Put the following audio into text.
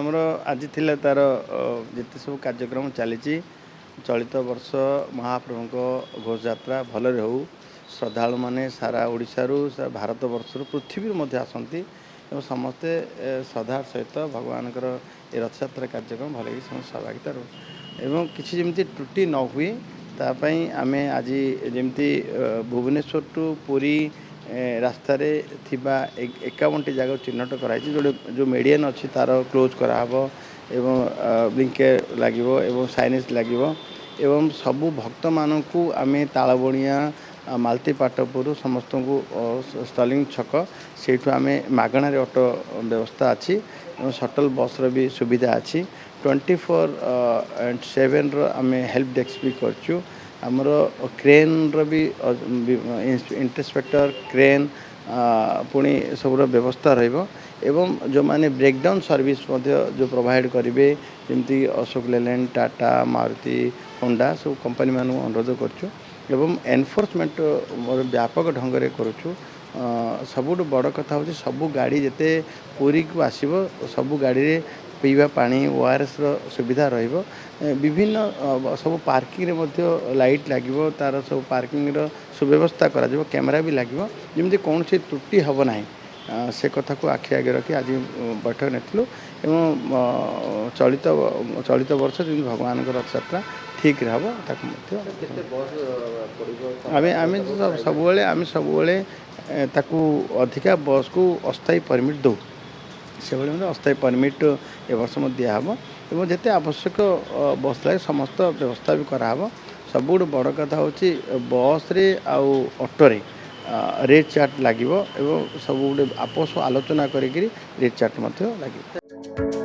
आमर आज थिला तार जिते सब कार्यक्रम चली चलित वर्ष महाप्रभु घोष यात्रा भलरे हो श्रद्धालु माने सारा ओडिशारू भारत वर्षर पृथ्वी मध्य आसती समस्ते श्रद्धार सहित भगवान रथ यात्रा कार्यक्रम भल समस्त सहभागिता रो किसी जमी त्रुटि न हुए तापाई आमे आज जमी भुवनेश्वर टू पुरी रास्तार थिबा 51टी जगह चिन्हट कराई जो मेडियन अच्छी तार क्लोज कराब एवं ब्लिंकेर लगे साइनेज लगे एवं सबू भक्त मानक आमे तालबणिया मालतीपाटपुर समस्त को स्टलिंग छक से आम मागणार ऑटो व्यवस्था अच्छी शटल बस भी सुविधा अच्छी 24/7 आम हेल्प डेस्क भी करचु आमर क्रेन भी इंटरस्पेक्टर क्रेन पुणी सब व्यवस्था एवं जो माने ब्रेकडाउन सर्विस जो प्रोवाइड करेंगे जमी अशोक लेलैंड टाटा मारुति होंडा सब कंपनी मान अनुरोध करूँ एनफोर्समेंट व्यापक ढंग से करूँ सबुठ बड़ कथा हूँ सबू गाड़ी जिते पुरी को आसब सबू गाड़ी रे पीवा पानी ओआरएस सुविधा विभिन्न सब पार्किंग लाइट लगे तार सब पार्किंग सुव्यवस्था करा कैमेरा भी लगे जमी कौन सी त्रुटि हम ना से कथा को आखि आगे रखी आज बैठक नेलु चलित वर्ष जमी भगवान रथ यात्रा ठीक रहा सब अधिका बस को अस्थायी परमिट दो से अस्थायी परमिट ए वर्ष दिहब और जिते आवश्यक बस लगे समस्त व्यवस्था भी कराब सबुठ बड़ कथा हूँ बस रे आउ ऑटोरे रेट चार्ट लगे सब आपस आलोचना करी रेट चार्ट लगे।